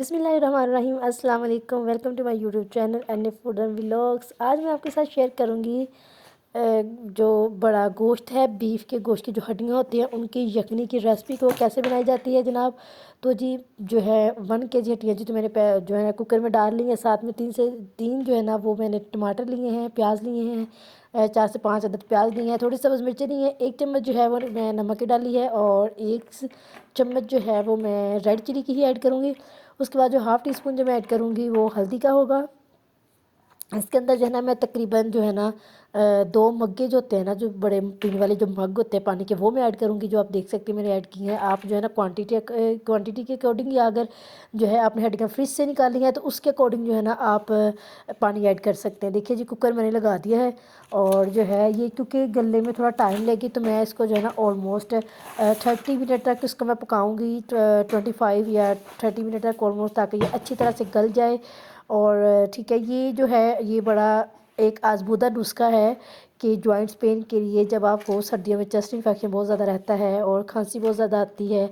بسم اللہ الرحمن الرحیم۔ السلام علیکم، welcome to my YouTube channel N food and vlogs. آج میں آپ کے ساتھ شیئر کروں گی جو بڑا گوشت ہے، بیف کے گوشت کی جو ہڈیاں ہوتی ہیں ان کی یخنی کی ریسپی کو کیسے بنائی جاتی ہے جناب۔ تو جی جو ہے 1 kg ہڈیاں جی تو میں نے جو ہے کوکر میں ڈال لی ہیں، ساتھ میں 3 جو ہے نا وہ میں نے ٹماٹر لیے ہیں، پیاز لیے ہیں، 4 سے 5 عدد پیاز لیے ہیں، تھوڑی سبز مرچیں لی ہیں، 1 چمچ جو ہے وہ میں نمک کی ڈالی ہے اور 1 چمچ جو ہے وہ میں ریڈ چلی کی ہی ایڈ کروں گی۔ اس کے بعد جو ½ ٹی اسپون جو میں ایڈ کروں گی وہ ہلدی کا ہوگا۔ اس کے اندر جو ہے نا میں تقریباً جو ہے نا 2 مگے جو ہوتے ہیں نا، جو بڑے پینے والے جو مگ ہوتے ہیں پانی کے، وہ میں ایڈ کروں گی، جو آپ دیکھ سکتے ہیں میں نے ایڈ کی ہیں۔ آپ جو ہے نا کوانٹیٹی کے اکارڈنگ، یا اگر جو ہے آپ نے ہڈیاں فریج سے نکالی ہیں تو اس کے اکارڈنگ جو ہے نا آپ پانی ایڈ کر سکتے ہیں۔ دیکھیے جی کوکر میں نے لگا دیا ہے، اور جو ہے یہ کیونکہ گلنے میں تھوڑا ٹائم لگے تو میں اس کو جو ہے نا آلموسٹ 30 منٹ تک اس کو میں پکاؤں گی، 25 یا 30 منٹ تک آلموسٹ، تاکہ یہ اچھی طرح سے گل جائے۔ اور ٹھیک ہے، یہ جو ہے یہ بڑا ایک آزمودہ نسخہ ہے کہ جوائنٹس پین کے لیے، جب آپ کو سردیوں میں چیسٹ انفیکشن بہت زیادہ رہتا ہے اور کھانسی بہت زیادہ آتی ہے،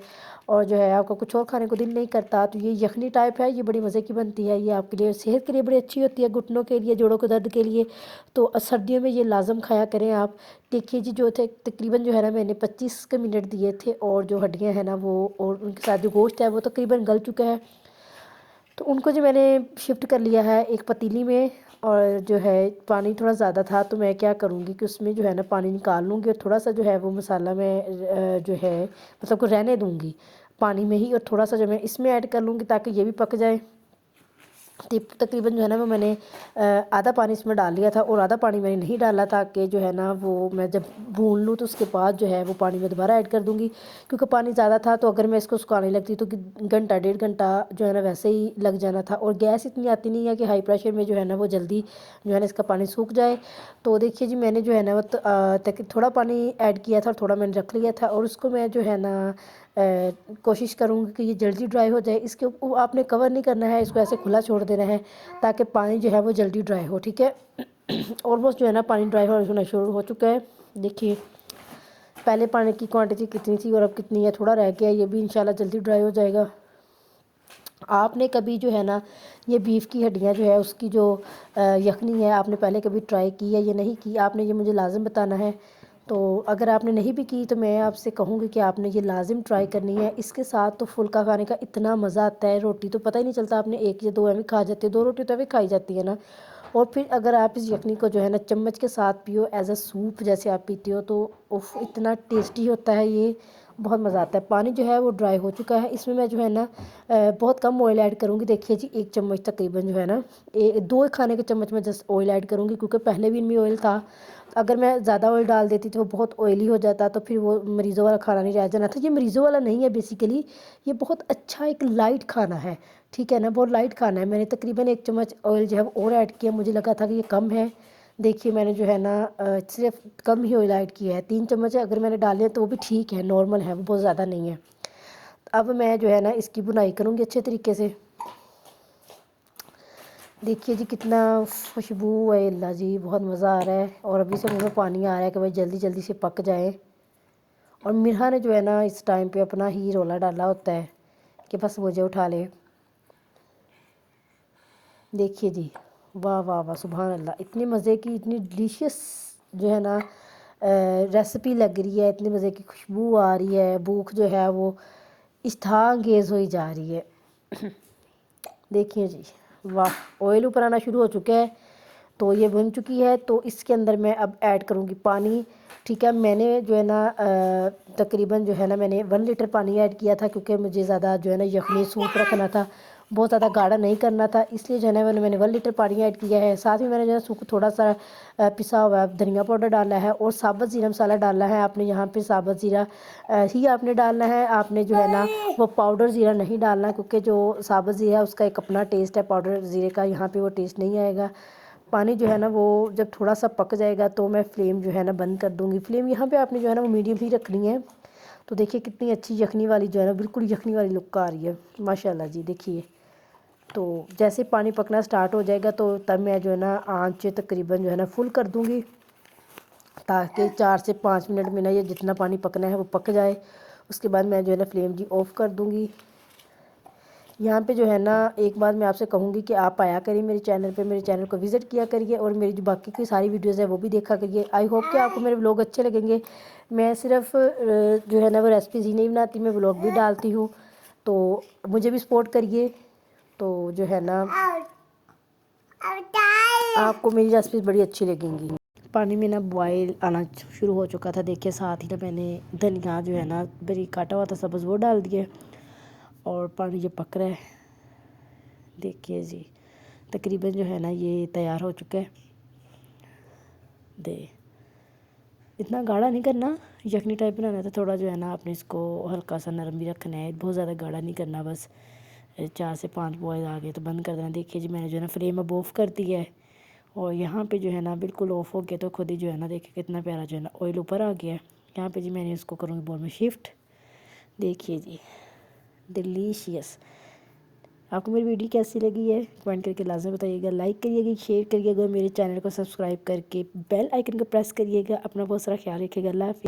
اور جو ہے آپ کو کچھ اور کھانے کو دل نہیں کرتا، تو یہ یخنی ٹائپ ہے، یہ بڑی مزے کی بنتی ہے، یہ آپ کے لیے صحت کے لیے بڑی اچھی ہوتی ہے، گھٹنوں کے لیے، جوڑوں کے درد کے لیے، تو سردیوں میں یہ لازم کھایا کریں آپ۔ دیکھیے جی جو تھے تقریباً جو ہے نا میں نے 25 کے منٹ دیے تھے، اور جو ہڈیاں ہیں نا وہ اور ان کے ساتھ جو گوشت ہے وہ تقریباً گل چکا ہے، تو ان کو جو میں نے شفٹ کر لیا ہے ایک پتیلی میں۔ اور جو ہے پانی تھوڑا زیادہ تھا تو میں کیا کروں گی کہ اس میں جو ہے نا پانی نکال لوں گی، اور تھوڑا سا جو ہے وہ مسالہ میں جو ہے مطلب کو رہنے دوں گی پانی میں ہی، اور تھوڑا سا جو میں اس میں ایڈ کر لوں گی تاکہ یہ بھی پک جائے۔ تقریباً جو ہے نا وہ میں نے آدھا پانی اس میں ڈال لیا تھا، اور آدھا پانی میں نے نہیں ڈالا تھا کہ جو ہے نا وہ میں جب بھون لوں تو اس کے بعد جو ہے وہ پانی میں دوبارہ ایڈ کر دوں گی، کیونکہ پانی زیادہ تھا تو اگر میں اس کو سکھانے لگتی تو گھنٹہ 1.5 گھنٹہ جو ہے نا ویسے ہی لگ جانا تھا، اور گیس اتنی آتی نہیں ہے کہ ہائی پریشر میں جو ہے نا وہ جلدی جو ہے نا اس کا پانی سوکھ جائے۔ تو دیکھیے جی میں نے جو ہے نا تھوڑا پانی ایڈ کیا تھا اور تھوڑا میں نے رکھ لیا تھا، اور اس کو میں جو ہے نا کوشش کروں گی کہ یہ جلدی ڈرائی ہو جائے۔ اس کے آپ نے کور نہیں کرنا ہے، اس کو ایسے کھلا چھوڑ دینا ہے تاکہ پانی جو ہے وہ جلدی ڈرائی ہو، ٹھیک ہے۔ آلموسٹ جو ہے نا پانی ڈرائی ہونا شروع ہو چکا ہے، دیکھیے پہلے پانی کی کوانٹٹی کتنی تھی اور اب کتنی ہے، تھوڑا رہ گیا، یہ بھی انشاءاللہ جلدی ڈرائی ہو جائے گا۔ آپ نے کبھی جو ہے نا یہ بیف کی ہڈیاں جو ہے اس کی جو یخنی ہے، آپ نے پہلے کبھی ٹرائی کی ہے یا نہیں کی، آپ نے یہ مجھے لازم بتانا ہے۔ تو اگر آپ نے نہیں بھی کی تو میں آپ سے کہوں گی کہ آپ نے یہ لازم ٹرائی کرنی ہے۔ اس کے ساتھ تو فلکا کھانے کا اتنا مزہ آتا ہے، روٹی تو پتہ ہی نہیں چلتا، آپ نے 1 یا 2 ایویں کھا جاتے ہیں، 2 روٹی تو ایویں کھائی جاتی ہے نا۔ اور پھر اگر آپ اس یخنی کو جو ہے نا چمچ کے ساتھ پیو، ایز اے سوپ جیسے آپ پیتے ہو، تو اتنا ٹیسٹی ہوتا ہے، یہ بہت مزہ آتا ہے۔ پانی جو ہے وہ ڈرائی ہو چکا ہے، اس میں جو ہے نا بہت کم آئل ایڈ کروں گی۔ دیکھیے جی 1 چمچ تقریباً جو ہے نا 2 کھانے کے چمچ میں جسٹ آئل ایڈ کروں گی، کیونکہ پہلے بھی ان میں آئل تھا۔ اگر میں زیادہ آئل ڈال دیتی تو وہ بہت آئلی ہو جاتا، تو پھر وہ مریضوں والا کھانا نہیں رہ جانا تھا۔ یہ مریضوں والا نہیں ہے، بیسیکلی یہ بہت اچھا ایک لائٹ کھانا ہے، ٹھیک ہے نا، بہت لائٹ کھانا ہے۔ میں نے تقریباً 1 چمچ آئل جو ہے وہ اور ایڈ کیا، مجھے لگا تھا کہ یہ کم ہے، دیکھیے میں نے جو ہے نا صرف کم ہی آئل ایڈ کیا ہے، 3 چمچ ہے، اگر میں نے ڈالے ہیں تو وہ بھی ٹھیک ہے، نارمل ہے، وہ بہت زیادہ نہیں ہے۔ اب میں جو ہے نا اس کی بنائی کروں گی اچھے طریقے سے۔ دیکھیے جی کتنا خوشبو ہے، اللہ جی بہت مزہ آ رہا ہے، اور ابھی سے منہ میں پانی آ رہا ہے کہ بھائی جلدی جلدی سے پک جائے۔ اور مرحا نے جو ہے نا اس ٹائم پہ اپنا ہی رولا ڈالا ہوتا ہے کہ بس مجھے اٹھا لے۔ دیکھیے جی واہ واہ واہ، سبحان اللہ، اتنی مزے کی، اتنی ڈیلیشیس جو ہے نا ریسپی لگ رہی ہے، اتنی مزے کی خوشبو آ رہی ہے، بھوک جو ہے وہ اشتہا انگیز ہوئی جا رہی ہے۔ دیکھیے جی واہ، آئل اوپر آنا شروع ہو چکا ہے، تو یہ بن چکی ہے، تو اس کے اندر میں اب ایڈ کروں گی پانی، ٹھیک ہے۔ میں نے جو ہے نا تقریباً جو ہے نا میں نے 1 لیٹر پانی ایڈ کیا تھا، کیونکہ مجھے زیادہ جو ہے نا یخنی سوپ رکھنا تھا، بہت زیادہ گاڑھا نہیں کرنا تھا، اس لیے جو ہے نا میں نے 1 لیٹر پانی ایڈ کیا ہے۔ ساتھ ہی میں نے جو ہے تھوڑا سا پسا ہوا دھنیا پاؤڈر ڈالا ہے، اور ثابت زیرہ مسالہ ڈالنا ہے۔ آپ نے یہاں پہ ثابت زیرہ ہی آپ نے ڈالنا ہے، آپ نے جو ہے نا وہ پاؤڈر زیرہ نہیں ڈالنا، کیونکہ جو ثابت زیرہ ہے اس کا ایک اپنا ٹیسٹ ہے، پاؤڈر زیرے کا یہاں پہ وہ ٹیسٹ نہیں آئے گا۔ پانی جو ہے نا وہ جب تھوڑا سا پک جائے گا تو میں فلیم جو ہے نا بند کر دوں گی۔ فلیم یہاں پہ آپ نے جو ہے نا وہ میڈیم ہی رکھنی ہے۔ تو دیکھیے کتنی اچھی یخنی والی جو ہے نا بالکل یخنی والی لک آ رہی ہے، ماشاءاللہ جی۔ دیکھیے تو جیسے پانی پکنا سٹارٹ ہو جائے گا تو تب میں جو ہے نا آنچ تقریباً جو ہے نا فل کر دوں گی، تاکہ 4 سے 5 منٹ میں نا یہ جتنا پانی پکنا ہے وہ پک جائے۔ اس کے بعد میں جو ہے نا فلیم آف کر دوں گی۔ یہاں پہ جو ہے نا ایک بات میں آپ سے کہوں گی کہ آپ آیا کریے میرے چینل پہ، میرے چینل کو وزٹ کیا کریے اور میری جو باقی کی ساری ویڈیوز ہیں وہ بھی دیکھا کریے۔ آئی ہوپ کہ آپ کو میرے ولاگ اچھے لگیں گے۔ میں صرف جو ہے نا وہ ریسپیز ہی نہیں بناتی، میں ولاگ بھی ڈالتی ہوں، تو مجھے بھی سپورٹ کریے۔ تو جو ہے نا آپ کو میری ریسپیز بڑی اچھی لگیں گی۔ پانی میں نا بوائل آنا شروع ہو چکا تھا، دیکھیے ساتھ ہی نا میں نے دھنیا جو ہے نا باریک کاٹا ہوا تھا سبز وہ ڈال دیا، اور پانی یہ پک رہا ہے، دیکھیے جی تقریباً جو ہے نا یہ تیار ہو چکا ہے۔ اتنا گاڑھا نہیں کرنا، یخنی ٹائپ بنانا تھا، تھوڑا جو ہے نا آپ نے اس کو ہلکا سا نرم بھی رکھنا ہے، بہت زیادہ گاڑھا نہیں کرنا، بس 4 سے 5 بوائل آ گئے تو بند کر دینا۔ دیکھیے جی میں نے جو ہے نا فلیم اب آف کر دی ہے، اور یہاں پہ جو ہے نا بالکل آف ہو گیا تو خود ہی جو ہے نا دیکھیں کتنا پیارا جو ہے نا آئل اوپر آ گیا ہے۔ یہاں پہ جی میں نے اس کو کروں گی بول میں شفٹ، دیکھیے جی ڈیلیشیس۔ آپ کو میری ویڈیو کیسی لگی ہے کمنٹ کر کے لازم بتائیے گا، لائک کریے گا، شیئر کریے گا، میرے چینل کو سبسکرائب کر کے بیل آئیکن کو پریس کریے گا۔ اپنا بہت سارا خیال رکھیے گا، اللہ حافظ۔